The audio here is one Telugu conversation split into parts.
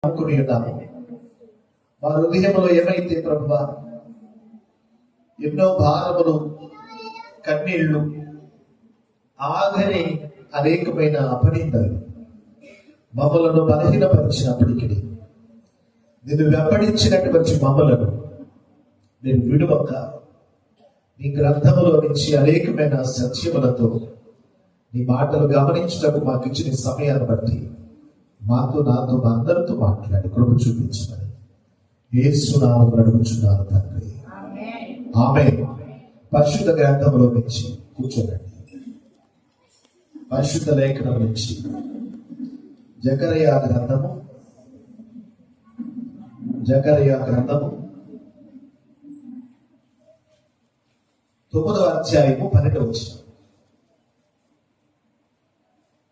అనుకుని ఉన్నాము. మా హృదయంలో ఏమైతే ప్రభువా ఎన్నో భారములు, కన్నీళ్లు, ఆగని అనేకమైన అపనిందలు మమ్మలను బలహీనపరిచినప్పటికీ నిన్ను వెంబడించినటువంటి మమ్మలను నేను విడువక నీ గ్రంథములో నుంచి అనేకమైన సత్యములతో నీ మాటలు గమనించటకు మాకు ఇచ్చిన సమయాన్ని బట్టి మాతో, నాతో, మా అందరితో మాట్లాడి కృప చూపించమని యేసు నామమున అడుగుచున్నాను తండ్రి, ఆమేన్. పరిశుద్ధ గ్రంథంలో నుంచి కూర్చోండి. పరిశుద్ధ లేఖనం నుంచి జకరియా గ్రంథము 9వ అధ్యాయము 12వ వచనం.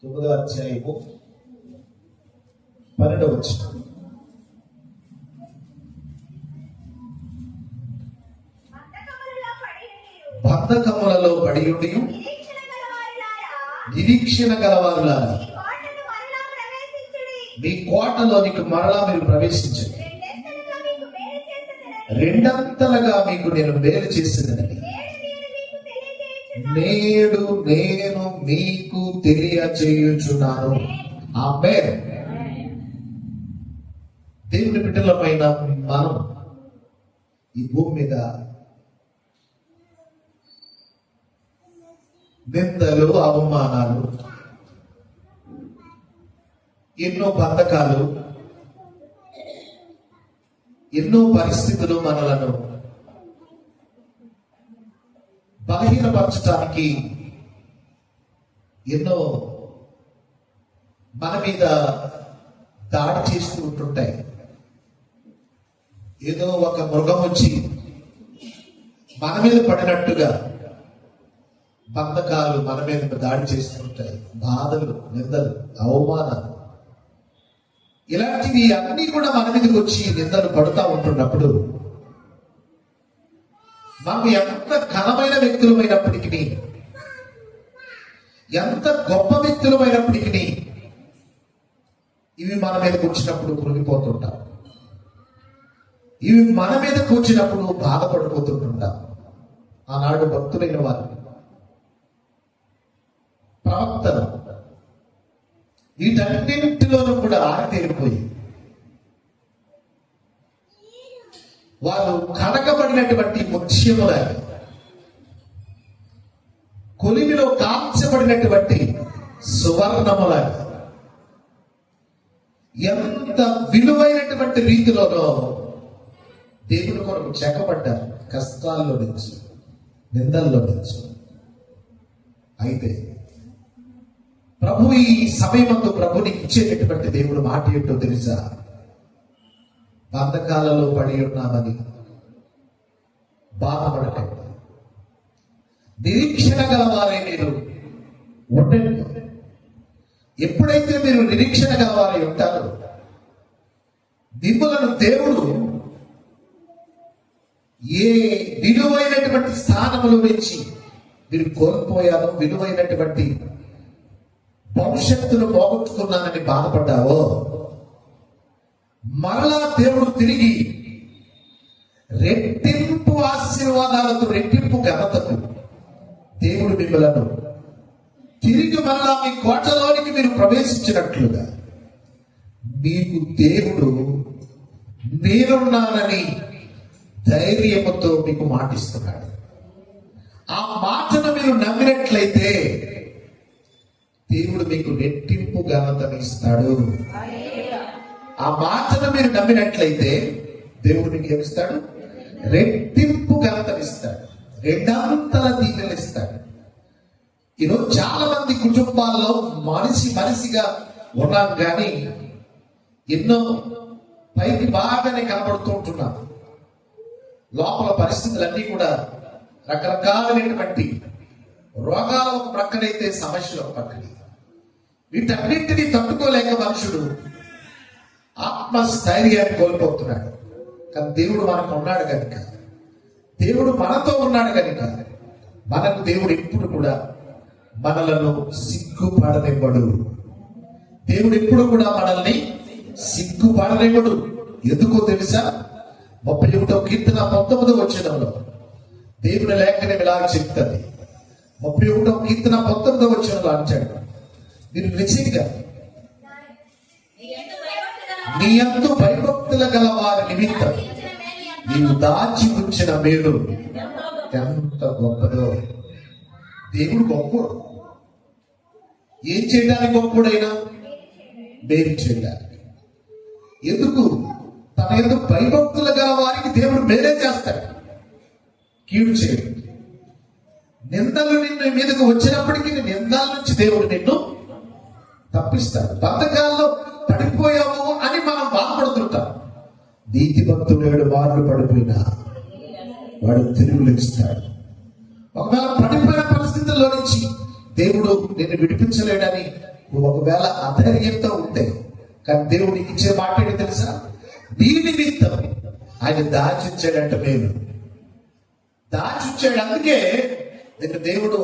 9వ అధ్యాయము 12వ వచనం. బంధకములలో పడియుండి నిరీక్షణ గలవారులారా మీ కోటలోనికి మరలా మీరు ప్రవేశించండి, రెండంతలుగా మీకు నేను మేలు చేసేదని నేడు నేను మీకు తెలియచేయుచున్నాను. ఆమేన్. దేవుని బిడ్డలమైన మనం ఈ భూమి మీద నిందలు, అవమానాలు, ఎన్నో బంధకాలు, ఎన్నో పరిస్థితులు మనలను బలహీనపరచడానికి ఎన్నో మన మీద దాడి చేస్తూ ఉంటుంటాయి. ఏదో ఒక మృగం వచ్చి మన మీద పడినట్టుగా బంధకాలు మన మీద దాడి చేస్తుంటాయి. బాధలు, నిందలు, అవమానాలు, ఇలాంటివి అన్ని కూడా మన మీదకి వచ్చి నిందలు పడుతూ ఉంటున్నప్పుడు మనం ఎంత ఘనమైన వ్యక్తులమైనప్పటికీ, ఎంత గొప్ప వ్యక్తులమైనప్పటికీ ఇవి మన మీద కూర్చున్నప్పుడు కృంగిపోతుంటాం. ఇవి మన మీద కూర్చున్నప్పుడు బాధపడిపోతుంటాం. ఆనాడు భక్తులైన వారు, ప్రవక్తలు వీటన్నింటిలోనూ కూడా ఆరితేరిపోయి వారు కడగబడినటువంటి ముత్యములాగా, కొలిమిలో కాల్చబడినటువంటి సువర్ణములాగా ఎంత విలువైనటువంటి రీతిలోనో దేవుని కొరకు చెక్కబడ్డారు. కష్టాల్లో నుంచి, నిందల్లో నుంచి. అయితే ప్రభు ఈ సమయమందు ప్రభు నీకు ఇచ్చేటటువంటి దేవుడు మాట ఏంటో తెలుసా? బంధకాలలో పడి ఉన్నామని బాధపడకండి, నిరీక్షణ గలవారే మీరు ఉండండి. ఎప్పుడైతే మీరు నిరీక్షణ గలవారై ఉంటారో మిమ్మలను దేవుడు ఏ విలువైనటువంటి స్థానములు నుంచి మీరు కోల్పోయారో, విలువైనటువంటి భవిష్యత్తును పోగొట్టుకున్నానని బాధపడ్డావో, మరలా దేవుడు తిరిగి రెట్టింపు ఆశీర్వాదాలతో, రెట్టింపు ఘనతకు దేవుడు మిమ్మలను తిరిగి మరలా మీ కోటలోనికి మీరు ప్రవేశించినట్లుగా మీకు దేవుడు నేనున్నానని ధైర్యముతో మీకు మాటిస్తున్నాడు. ఆ మాటను మీరు నమ్మినట్లయితే దేవుడు మీకు రెట్టింపు ఘనతను ఇస్తాడు. ఆ మాటను మీరు నమ్మినట్లయితే దేవుడు మీకు ఏమిస్తాడు? రెట్టింపు ఘనతను ఇస్తాడు, రెండంతల దీవెనలు ఇస్తాడు. ఈరోజు చాలా మంది కుటుంబాల్లో మనిషిగా ఉన్నాం, కానీ ఎన్నో పైకి బాగానే కనబడుతూ ఉంటున్నాం. లోపల పరిస్థితులన్నీ కూడా రకరకాలైనటువంటి రోగాల ఒక ప్రక్కనైతే సమస్యలు ఒక ప్రక్కన. వీటన్నింటినీ తట్టుకోలేక మనుషుడు ఆత్మస్థైర్యాన్ని కోల్పోతున్నాడు. కానీ దేవుడు మనకు ఉన్నాడు కనుక, దేవుడు మనతో ఉన్నాడు కనుక మనకు దేవుడు ఎప్పుడు కూడా మనలను సిగ్గుపడనివ్వడు. దేవుడు ఎప్పుడు కూడా మనల్ని సిగ్గుపడనివ్వడు. ఎందుకో తెలుసా? 31వ కీర్తన 19వ వచనంలో దేవుని లేఖనం ఇలా చెప్తుంది. 31వ కీర్తన 19వ వచనంలో అంటాడు, మీరు నిశ్చితంగా నీ యందు భయభక్తుల గల వారి నిమిత్తం నీవు దాచి ఉంచిన మేలు ఎంత గొప్పదో. దేవుడు గొప్పడు. ఏం చేయడానికి గొప్పడైనా? మేలు చేయడానికి. ఎందుకు? తన ఎందుకు భయభక్తులు గల వారికి దేవుడు మేలే చేస్తాడు, కీడు చేయడు. నిందలు నిన్ను మీదకు వచ్చినప్పటికీ నిందల నుంచి దేవుడు నిన్ను తప్పిస్తాడు. బంధకాల్లో పడిపోయాము అని మనం బాధపడుతుంటాం. నీతి భక్తుడు 7 మార్లు పడిపోయినా వాడు తిరుగులేస్తాడు. ఒకవేళ పడిపోయిన పరిస్థితుల్లో నుంచి దేవుడు నిన్ను విడిపించలేడని నువ్వు ఒకవేళ అధైర్యంతో ఉంటే, కానీ దేవుడు నీకు ఇచ్చే మాట ఏంటి తెలుసా? నీ నిమిత్తం ఆయన దాచించాడంట. మేలు దాచించాడు. అందుకే నిన్ను దేవుడు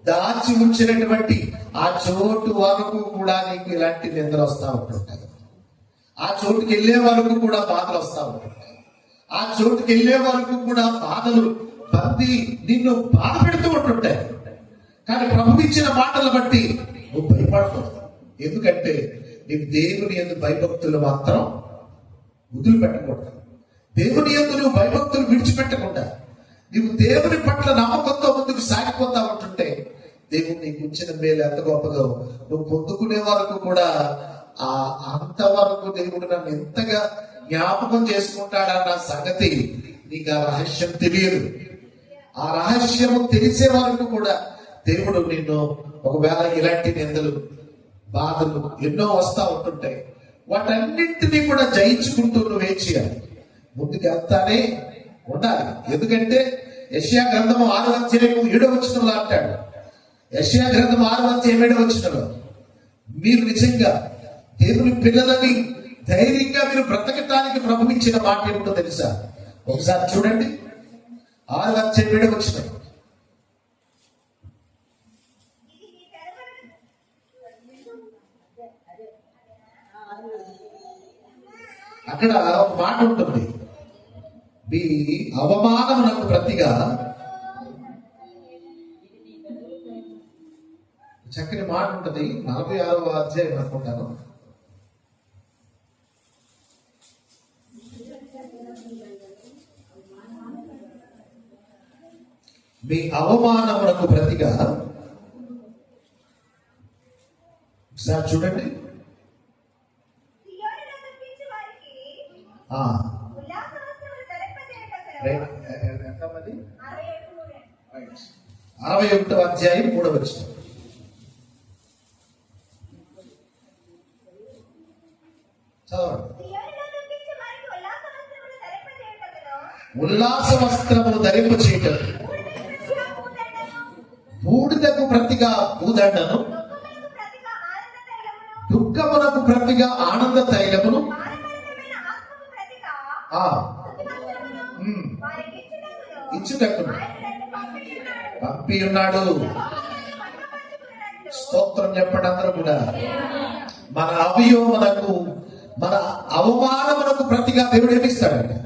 దాచి ఉంచినటువంటి ఆ చోటు వరకు కూడా నీకు ఇలాంటి నిందలు వస్తూ ఉంటుంటాయి. ఆ చోటుకి వెళ్ళే వరకు కూడా బాధలు వస్తూ ఉంటుంటాయి. ఆ చోటుకి వెళ్ళే వరకు కూడా బాధలు బంది నిన్ను బాధ పెడుతూ ఉంటుంటాయి. కానీ ప్రభు ఇచ్చిన మాటలు బట్టి నువ్వు భయపడకూడదు. ఎందుకంటే నీకు దేవుని యందు భయభక్తులు మాత్రం వదిలిపెట్టకూడదు. దేవుని యందు నువ్వు భయభక్తులు విడిచిపెట్టకుండా నీవు దేవుని పట్ల నమ్మకంతో ముందుకు సాగిపోతా ఉంటుంటే దేవుడు నీకు ఇచ్చిన మేలు ఎంత గొప్పదో నువ్వు పొందుకునే వరకు కూడా అంతవరకు దేవుడు నన్ను ఎంతగా జ్ఞాపకం చేసుకుంటాడన్న సంగతి నీకు ఆ రహస్యం తెలియదు. ఆ రహస్యము తెలిసే వరకు కూడా దేవుడు నిన్ను ఒకవేళ ఇలాంటి నిందలు బాధలు ఎన్నో వస్తా ఉంటుంటాయి. వాటన్నింటినీ కూడా జయించుకుంటూ నువ్వేం చేయాలి? ముందుకు వెళ్తానే ఉండాలి. ఎందుకంటే యెషయా గ్రంథము 6వ అధ్యాయము 7వ వచనంలో అంటాడు. యెషయా గ్రంథం 6వ అధ్యాయం 7వ వచనంలో మీరు నిజంగా దేవుని పిల్లలని ధైర్యంగా మీరు బ్రతకటానికి ప్రభు ఇచ్చిన మాట ఏమిటో తెలుసా? ఒకసారి చూడండి. 6వ అధ్యాయం 7వ వచనం. అక్కడ ఒక మాట ఉంటుంది, మీ అవమానమునకు ప్రతిగా. చక్కని మాట ఉంటుంది. 46వ అధ్యాయం అనుకుంటాను. మీ అవమానమునకు ప్రతిగా. ఒకసారి చూడండి. ఎంతమంది? 61వ అధ్యాయం 3వ వచనం. చదవండి. ఉల్లాస వస్త్రములు ధరింప చేయటం, బూడిదకు ప్రతిగా భూదండను, దుఃఖమునకు ప్రతిగా ఆనంద తైలమును ఇచ్చుటకును పంపి ఉన్నాడు. స్తోత్రం చెప్పండి అందరూ కూడా. మన అవియోమనకు మన అవమానమునకు ప్రతిగా దేవుడు ఏమిస్తాడండి?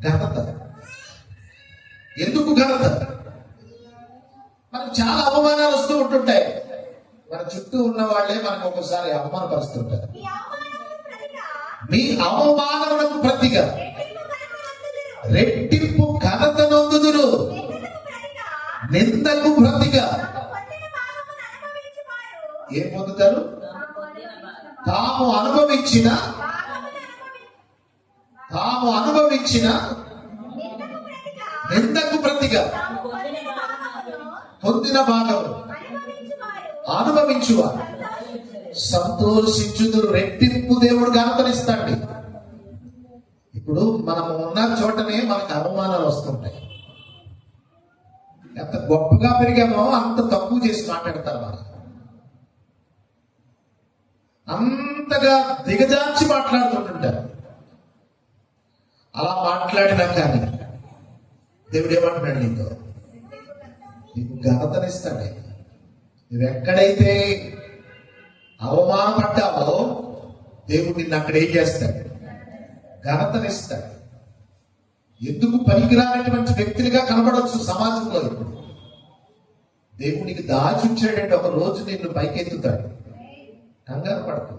ఘనత. ఎందుకు ఘనత? మనకు చాలా అవమానాలు వస్తూ ఉంటుంటాయి. మన చుట్టూ ఉన్న వాళ్ళే మనకు ఒకసారి అవమానపరుస్తుంటారు. మీ అవమానమునకు ప్రతిగా రెట్టింపు ఘనత నొందుదురు, నిందకు ప్రతిగా ఏం పొందుతారు? తాము అనుభవించిన నిందకు ప్రతిగా పొందిన భాగము అనుభవించువారు సంతోషించుదురు. రెట్టింపు దేవుడు ఘనతనిస్తాడు. ఇప్పుడు మనం ఉన్న చోటనే మనకు అవమానాలు వస్తుంటాయి. ఎంత గొప్పగా పెరిగామో అంత తక్కువ చేసి మాట్లాడతారు. మనం అంతగా దిగజార్చి మాట్లాడుతుంటారు. అలా మాట్లాడినా కానీ దేవుడు ఏమంటున్నాడు? నీకు ఘనతనిస్తాడు. నువ్వెక్కడైతే అవమానపడ్డావో దేవుడు నిన్ను అక్కడ ఏం చేస్తాడు? ఘనతనిస్తాడు. ఎందుకు పనికిరానటువంటి వ్యక్తులుగా కనబడవచ్చు సమాజంలో. ఇప్పుడు దేవునికి దాచుంచాడంటే ఒక రోజు నిన్ను పైకెత్తుతాడు. కంగారు పడకు.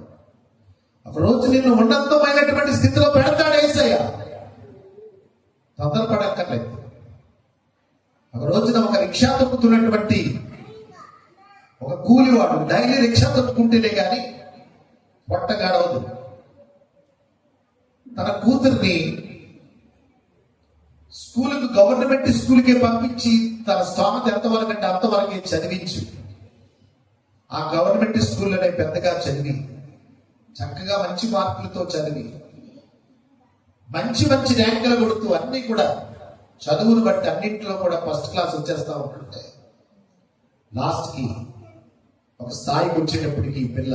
ఒక రోజు నిన్ను ఉన్నతమైనటువంటి స్థితిలో పెడతాడు యేసయ్య. తొందరపడక్కర్లేదు. ఒక రోజున ఒక రిక్షా తొక్కుతున్నటువంటి ఒక కూలివాడు డైలీ రిక్షా తొక్కుకుంటేనే కానీ పొట్ట గడవదు. తన కూతుర్ని స్కూల్కి, గవర్నమెంట్ స్కూల్కే పంపించి తన స్తోమత ఎంతవరకు అంటే అంతవరకే చదివించు. ఆ గవర్నమెంట్ స్కూల్లోనే పెద్దగా చదివి చక్కగా మంచి మార్కులతో చదివి మంచి మంచి ర్యాంకులు కొడుతూ అన్ని కూడా చదువును బట్టి అన్నింటిలో కూడా ఫస్ట్ క్లాస్ వచ్చేస్తా ఉంటుంటే లాస్ట్కి ఒక స్థాయికి వచ్చేటప్పటికి పిల్ల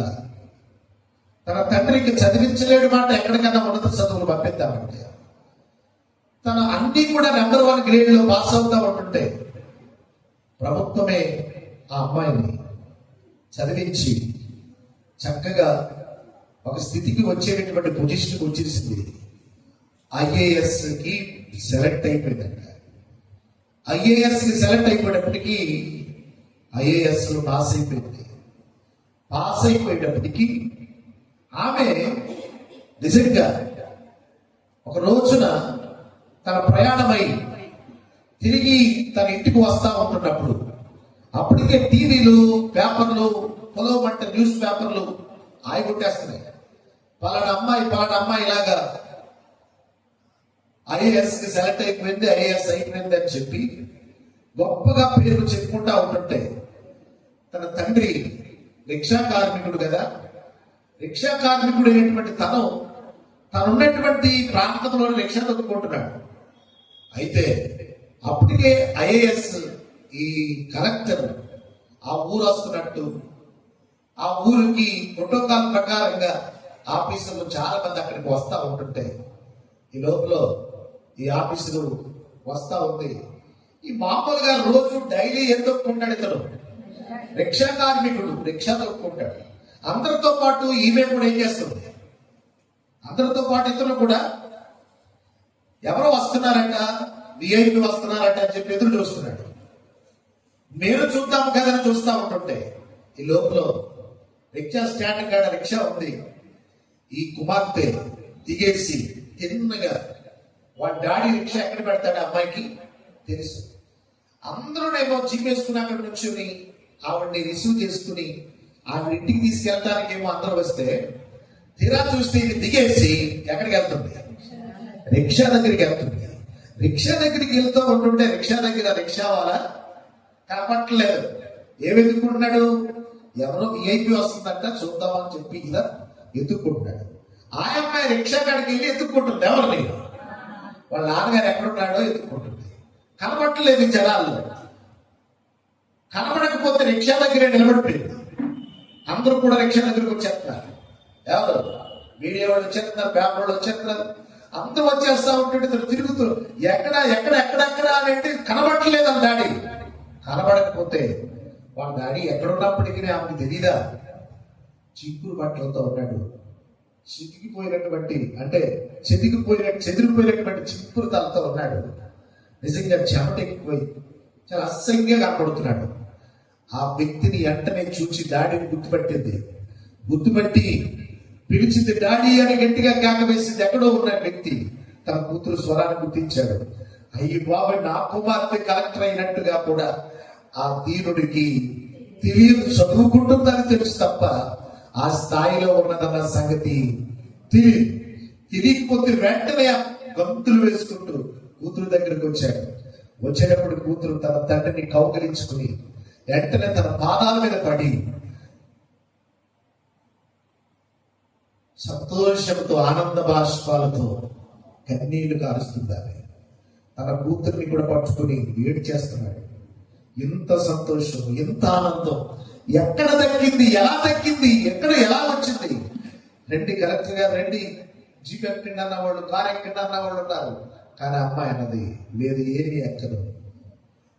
తన తండ్రికి చదివించలేడు మాట ఎక్కడికన్నా ఉన్నత చదువులు పంపిద్దామంటే తన అన్ని కూడా నెంబర్ 1 గ్రేడ్లో పాస్ అవుతా ఉంటుంటే ప్రభుత్వమే ఆ అమ్మాయిని చదివించి చక్కగా ఒక స్థితికి వచ్చేటటువంటి పొజిషన్కి వచ్చేసింది. ఐఏఎస్కి సెలెక్ట్ అయిపోయిందంట. ఐఏఎస్కి సెలెక్ట్ అయిపోయేటప్పటికీ ఐఏఎస్లో పాస్ అయిపోయింది. పాస్ అయిపోయేటప్పటికీ ఆమె నిజంగా ఒక రోజున తన ప్రయాణమై తిరిగి తన ఇంటికి వస్తా ఉంటున్నప్పుడు అప్పటికే టీవీలు, పేపర్లు, పొలవమంటే న్యూస్ పేపర్లు ఆయిగొట్టేస్తున్నాయి. పలానా అమ్మాయి ఇలాగా ఐఏఎస్కి సెలెక్ట్ అయిపోయింది, ఐఏఎస్ అయిపోయింది అని చెప్పి గొప్పగా పేరు చెప్పుకుంటా ఉంటుంటే తన తండ్రి రిక్షా కార్మికుడు కదా, రిక్షా కార్మికుడు అయినటువంటి తనున్నటువంటి ప్రాంతంలో రిక్షా తొక్కుకుంటున్నాడు. అయితే అప్పటికే ఐఏఎస్ ఈ కలెక్టర్ ఆ ఊరు వస్తున్నట్టు ఆ ఊరికి ప్రోటోకాల్ ప్రకారంగా ఆఫీసులు చాలా మంది అక్కడికి వస్తా ఉంటుంటే ఈ లోపల ఈ ఆఫీసులు వస్తా ఉంది. ఈ మామూలుగా రోజు డైలీ ఏం తొక్కుంటాడు ఇతను? రిక్షా కార్మికుడు రిక్షా తొక్కుంటాడు. అందరితో పాటు ఈమె కూడా ఏం చేస్తుంది? అందరితో పాటు ఇతను కూడా ఎవరో వస్తున్నారంట, విఐపి వస్తున్నారంట అని చెప్పి ఎదురు చూస్తున్నాడు. నేను చూద్దాము కదా అని చూస్తా ఉంటుంటే ఈ లోపల రిక్షా స్టాండ్ కాడ రిక్షా ఉంది. ఈ కుమార్తె దిగేసి తిన్నగా వాడి డాడీ రిక్షా ఎక్కడ పెడతాడు అమ్మాయికి తెలుసు. అందరూనేమో జీపేసుకుని అక్కడ నుంచుని ఆవిడ్ని రిసీవ్ చేసుకుని ఆవిడ ఇంటికి తీసుకెళ్ళడానికి ఏమో అందరూ వస్తే తీరా చూస్తే ఇది దిగేసి ఎక్కడికి వెళ్తుంది? రిక్షా దగ్గరికి వెళ్తుంది. రిక్షా దగ్గరికి వెళ్తూ ఉంటుంటే రిక్షా దగ్గర రిక్షా వాళ్ళ కనపట్టలేదు. ఏమి ఎత్తుకుంటున్నాడు? ఎవరో విఐపి వస్తుందంట చూద్దామని చెప్పి ఇలా ఎత్తుక్కుంటున్నాడు. ఆ అమ్మాయి రిక్షా కాడికి వెళ్ళి ఎత్తుక్కుంటుంది. ఎవరిని? వాళ్ళ నాన్నగారు ఎక్కడున్నాడో ఎత్తుక్కుంటుంది. కనపట్టలేదు ఈ జనాల్లో. కనపడకపోతే రిక్షా దగ్గరే నిలబడిపోయింది. అందరూ కూడా రిక్షా దగ్గరికి వచ్చేస్తున్నారు. ఎవరు? మీడియా వాళ్ళు వచ్చేస్తున్నారు, పేపర్ వాళ్ళు వచ్చేస్తున్నారు. అందరూ వచ్చేస్తా ఉంటుంటే తిరుగుతూ ఎక్కడ అనేది కనబడట్లేదు అని డాడీ. కనబడకపోతే వాళ్ళ డాడీ ఎక్కడున్నప్పటికీ ఆమెకు తెలీదా? చీపురు బట్టలతో ఉన్నాడు. చెదిరిపోయినటువంటి చీపురు తలతో ఉన్నాడు. నిజంగా చెమట ఎక్కువై చాలా అసహ్యంగా కనపడుతున్నాడు. ఆ వ్యక్తిని వెంటనే చూసి డాడీని గుర్తుపట్టి పిలిచింది. డాడీ అని గట్టిగా కేక వేసింది. ఎక్కడో ఉన్న వ్యక్తి తన కూతురు స్వరాన్ని గుర్తించాడు. అయ్యి బాబాయ్, నా కుమార్తె కలెక్టర్ అయినట్టుగా కూడా ఆ దీనుడికి తెలియదు. చదువుకుంటుందని తెలుసు తప్ప ఆ స్థాయిలో ఉన్నదన్న సంగతి తెలియకపోతే వెంటనే గంతులు వేసుకుంటూ కూతురు దగ్గరికి వచ్చాడు. వచ్చేటప్పుడు కూతురు తన తండ్రిని కౌగిలించుకుని వెంటనే తన పాదాల మీద పడి సంతోషంతో ఆనంద బాష్పాలతో కన్నీళ్లు కారుస్తుందామె. తన కూతుర్ని కూడా పట్టుకుని వేడి చేస్తున్నాడు. ఎంత సంతోషం, ఎంత ఆనందం! ఎక్కడ దక్కింది, ఎలా దక్కింది, ఎలా వచ్చింది? రండి కలెక్టర్ గారు, రండి, జీప్ ఎక్కండి అన్నవాళ్ళు, కారు ఎక్కండి అన్నవాళ్ళు ఉన్నారు. కానీ అమ్మాయి అన్నది లేదు, ఏమి ఎక్కదు.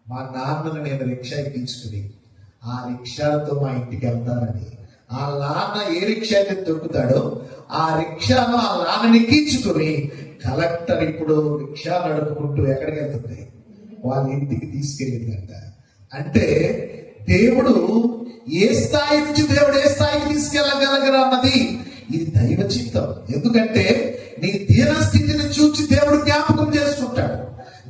మా నాన్నను నేను రిక్షా ఎక్కించుకుని ఆ రిక్షాలతో మా ఇంటికి వెళ్తానని ఆ నాన్న ఏ రిక్షా అయితే దొరుకుతాడో ఆ రిక్షాను ఆ నాన్నని ఎక్కించుకుని కలెక్టర్ ఇప్పుడు రిక్షా నడుపుకుంటూ ఎక్కడికి వెళ్తుంది, వాళ్ళ ఇంటికి తీసుకెళ్ళిందంట. అంటే దేవుడు ఏ స్థాయి నుంచి దేవుడు ఏ స్థాయికి తీసుకెళ్ళగలగరు అన్నది ఇది దైవ చిత్తం. ఎందుకంటే నీ దీన స్థితిని చూసి దేవుడు జ్ఞాపకం చేసుకుంటాడు,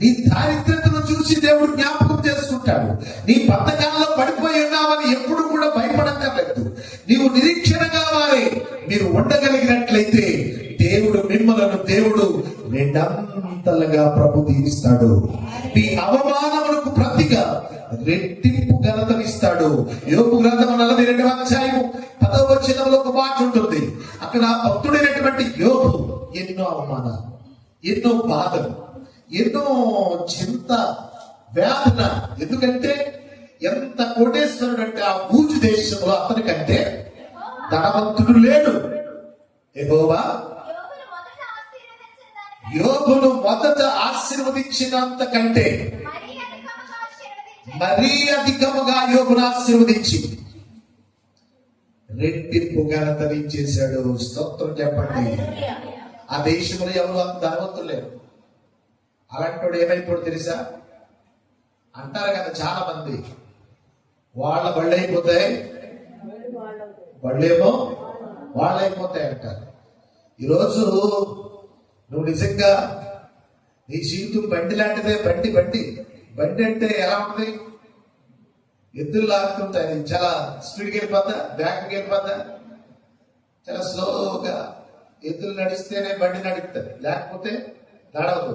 నీ దారిద్రతను చూసి దేవుడు జ్ఞాపకం చేసుకుంటాడు. నీ బద్ధకాల్లో పడిపోయి ఉన్నావని ఎప్పుడు కూడా భయపడక్కర్లేదు. నీవు నిరీక్షణగా మారి మీరు ఉండగలిగినట్లయితే దేవుడు రెండంతలుగా ప్రభు దీవిస్తాడు. మీ అవమానములకు ప్రతిగా రెట్టింపు ఘనతనిస్తాడు. యోబు గ్రంథం 42వ అధ్యాయము 10వ వచనంలో ఒక మాట ఉంటుంది. అక్కడ భక్తుడైనటువంటి యోబు ఎన్నో అవమానాలు, ఎన్నో బాధలు, ఎన్నో చింత వేదన. ఎందుకంటే ఎంత కోటేశ్వరుడు అంటే ఆ ఊజు దేశంలో అతనికంటే ధనవంతుడు లేడు. యెహోవా యోబును మొదట ఆశీర్వదించినంత కంటే మరీ అధికముగా యోబును ఆశీర్వదించి రెట్టింపు ఘనతనిచ్చేశాడు. స్తోత్రం చెప్పండి. ఆ దేశంలో ఎవరు అంత ధనవంతులు లేరు. అలాంటి ఏమైపోడు తెలుసా? అంటారు కదా చాలా మంది, వాళ్ళ బళ్ళు అయిపోతాయి, బళ్ళేమో వాళ్ళు అయిపోతాయి అంటారు. ఈరోజు నువ్వు నిజంగా నీ జీవితం బండి లాంటిదే. బండి అంటే ఎలా ఉంటుంది? ఎద్దులు లాగుతుంటాయి. చాలా స్పీడ్కి వెళ్ళిపోతా, బ్యాక్కి వెళ్ళిపోతా. చాలా స్లోగా ఎద్దులు నడిస్తేనే బండి నడుపుతుంది, లేకపోతే నడవదు.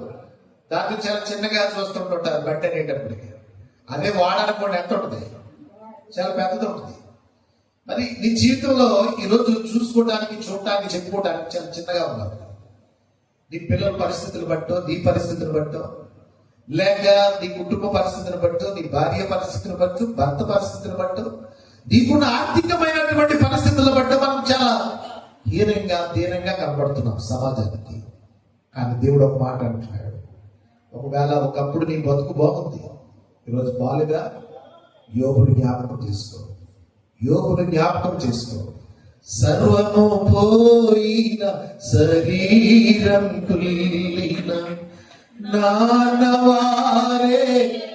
దాన్ని చాలా చిన్నగా చూస్తుంటుంటారు బండి అనేటప్పటికి. అదే వాడనుకోండి ఎంత ఉంటుంది, చాలా పెద్దది ఉంటుంది. మరి నీ జీవితంలో ఈరోజు చూసుకోవడానికి, చూడటానికి, చెప్పుకోవడానికి చాలా చిన్నగా ఉన్నావు. నీ పిల్లల పరిస్థితులు బట్టో, నీ పరిస్థితులు బట్టో, లేక నీ కుటుంబ పరిస్థితులు బట్టో, నీ భార్య పరిస్థితులు బట్టో, భర్త పరిస్థితులు బట్టో, నీకున్న ఆర్థికమైనటువంటి పరిస్థితుల బట్టో మనం చాలా దీనంగా కనబడుతున్నాం సమాజానికి. కానీ దేవుడు ఒక మాట అంటున్నాడు, ఒకవేళ ఒకప్పుడు నీ బతుకు బాగుంది, ఈరోజు బాలుగా యోబుని జ్ఞాపకం చేసుకో. సర్వము పోయిన శరీరం కుల్లిన నానవారే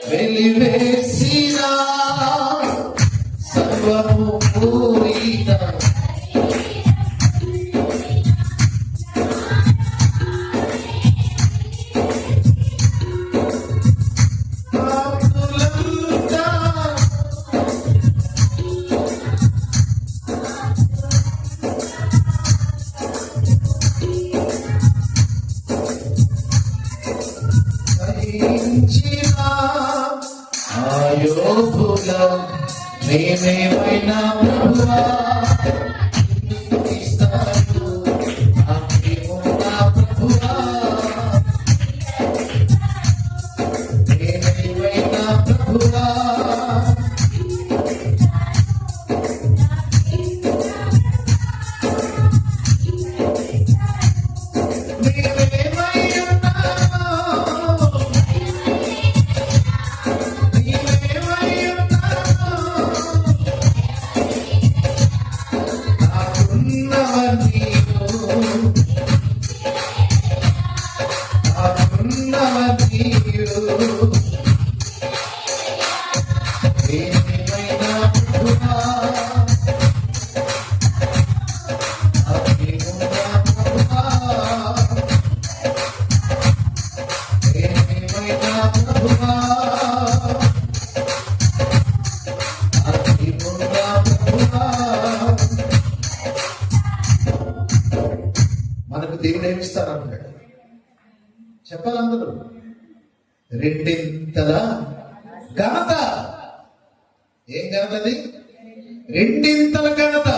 వెలివేసిన సర్వము పోయిన యోబులో నేనేమైనా ప్రభువా ఇస్తాను, అమ్మేమున్నా ప్రభువా నేనేమైనా ప్రభువా మనకు దేవుడు ఏమిస్తారన్నాడు చెప్పాలి అందరూ. రెండింతల ఘనత. ఏం ఘనత అది? రెండింతల ఘనత.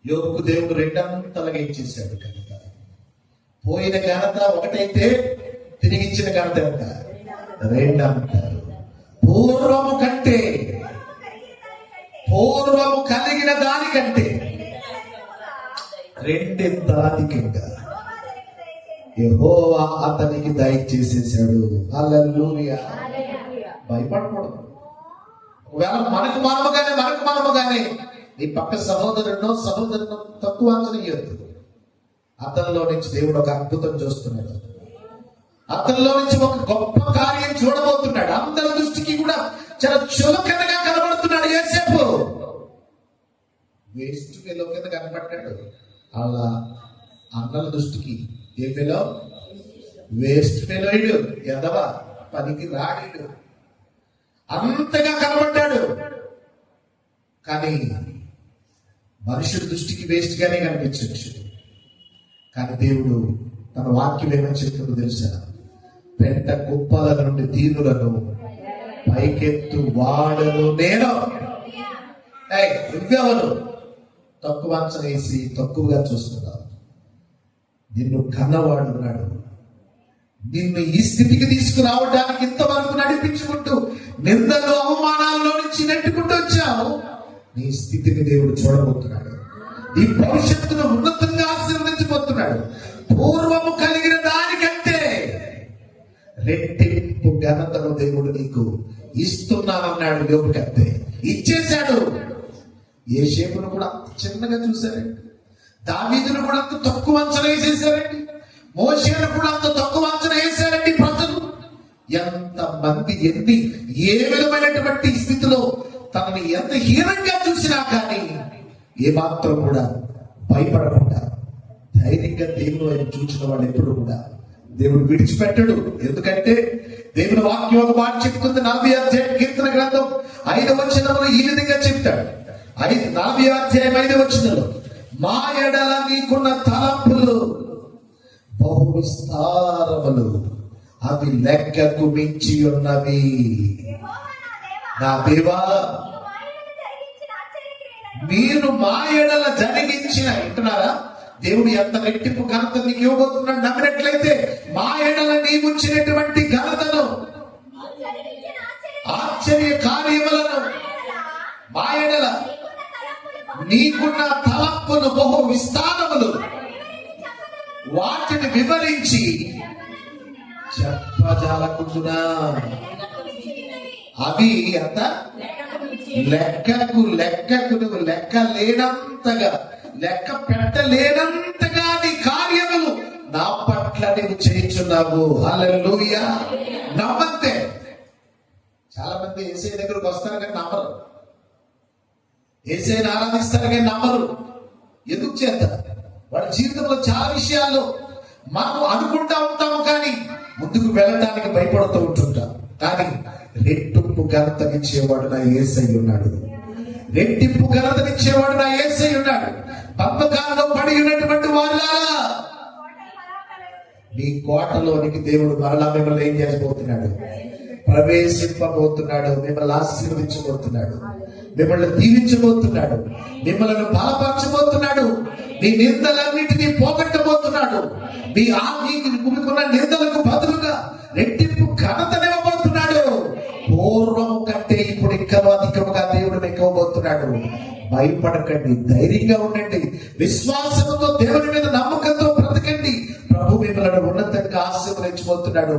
యోబుకు దేవుడు రెండంతలుగా ఇచ్చేసాడు ఘనత. పోయిన ఘనత ఒకటైతే తిరిగిచ్చిన ఘనత ఎంత? రెండంతలు. పూర్వము కలిగిన దానికంటే రెండింతలధికంగా యెహోవా అతనికి దయచేసేసాడు. హల్లెలూయా. భయపడకూడదు. ఒకవేళ మనకు మనముగానే నీ పక్క సహోదరునో తక్కువ అంచనా ఇయ్యొద్దు. అతనిలో నుంచి దేవుడు ఒక అద్భుతం చూస్తున్నాడు. అతనిలో నుంచి ఒక గొప్ప కార్యం చూడబోతున్నాడు. అందరి దృష్టికి కూడా చాలా చులకనగా కనబడుతున్నాడు యోసేపు. వేస్ట్ ఫెలో కింద కనబడ్డాడు. అలా అన్నల దృష్టికి ఏ ఫెలో? వేస్ట్ ఫెలోయిడు, ఎదవ, పనికి రాడు, అంతగా కనబడ్డాడు. కానీ మనుషుడి దృష్టికి వేస్ట్ గానే కనిపించవచ్చు. కానీ దేవుడు తన వాక్యం ఏమని చెప్తుందో తెలుసా? పెంట కుప్పల నుండి దీనులను పైకెత్తు వాడను నేను. నువ్వెవరు? తక్కువ అంచనా వేసి తక్కువగా చూస్తున్నావు. నిన్ను కన్నవాడున్నాడు. నిన్ను ఈ స్థితికి తీసుకురావడానికి ఇంతవరకు నడిపించుకుంటూ నిందలు అవమానాల్లో నుంచి నెట్టుకుంటూ వచ్చావు. నీ స్థితిని దేవుడు చూడబోతున్నాడు. నీ భవిష్యత్తును ఉన్నతంగా ఆశీర్వదించబోతున్నాడు. పూర్వము కలిగిన దానికంటే రెట్టింపు ఘనతను దేవుడు నీకు ఇస్తున్నానన్నాడు. యోబుకంతే ఇచ్చేశాడు. యోసేపును కూడా అంత చిన్నగా చూశారండి. దావీదును కూడా అంత తక్కువ అంచనా వేసేశారండి. మోషేను కూడా అంత తక్కువ అంచనా వేశారండి ప్రజలు. ఎంతమంది ఏ విధమైనటువంటి స్థితిలో తనని ఎంత హీనంగా చూసినా కానీ ఏమాత్రం కూడా భయపడకుండా ధైర్యంగా దేవుడు ఆయన చూసిన వాళ్ళు ఎప్పుడు కూడా దేవుడు విడిచిపెట్టడు. ఎందుకంటే దేవుని వాక్యం ఒక మాట చెప్తుంది. 40వ అధ్యాయం కీర్తన గ్రంథం 5వ వచనంలో ఈ విధంగా చెప్తాడు. 40వ అధ్యాయం 5వ వచనంలో, మా ఎడల నీకున్న తలంపులు బహు విస్తారములు, అవి లెక్కకు మించి ఉన్నవి. నా దేవా, మీరు మా ఎడల జరిగించిన, వింటున్నారా? దేవుడు ఎంత రెట్టింపు ఘనత నీకు ఇవ్వబోతున్నాడు నమ్మినట్లయితే మా ఎడల నీవుచ్చినటువంటి ఘనతను, ఆశ్చర్య కార్యములను, మా ఎడల నీకున్న తలంపులు బహు విస్తారములు, వాటిని వివరించి చెప్పజాలకుంటున్నా. అవి అంత లెక్కకు నువ్వు లెక్క లేనంతగా, లెక్క పెట్టలేనంతగా నీ కార్యములు నా పట్ల నువ్వు చేయించున్నావు. హల్లెలూయా. నమ్మంతే. చాలా మంది యేసయ్య దగ్గరకు వస్తారు కానీ నమ్మరు. యేసయ్యని ఆరాధిస్తారు కానీ నమ్మరు. ఎందుకు చేత? వాడి జీవితంలో చాలా విషయాల్లో మనం అనుకుంటా ఉంటాము కానీ ముందుకు వెళ్ళడానికి భయపడుతూ ఉంటుంటాం. కానీ రెట్టింపు ఘనతనిచ్చేవాడు నా యేసయ్య ఉన్నాడు. రెట్టింపు ఘనతనిచ్చేవాడు నా యేసయ్య ఉన్నాడు. బంధకాలలో పడి ఉన్నటువంటి వాళ్ళారా, నీ కోటలోనికి దేవుడు మరలా మిమ్మల్ని ఏం చేయబోతున్నాడు? ప్రవేశింపబోతున్నాడు. మిమ్మల్ని ఆశీర్వదించబోతున్నాడు. మిమ్మల్ని దీవించబోతున్నాడు. మిమ్మల్ని బలపరచబోతున్నాడు. మీ నిందలన్నిటినీ పోగొట్టబోతున్నాడు. మీకున్న నిందలకు బదులుగా రెట్టింపు ఘనతనివ్వబోతున్నాడు. పూర్వము కంటే ఇప్పుడు ఇంకా అధికముగా దేవుడు మీకు ఇవ్వబోతున్నాడు. భయపడకండి, ధైర్యంగా ఉండండి, విశ్వాసంతో దేవుని మీద నమ్మకంతో బ్రతకండి. ప్రభు మిమ్మల్ని ఉన్నతంగా ఆశీర్వదించబోతున్నాడు.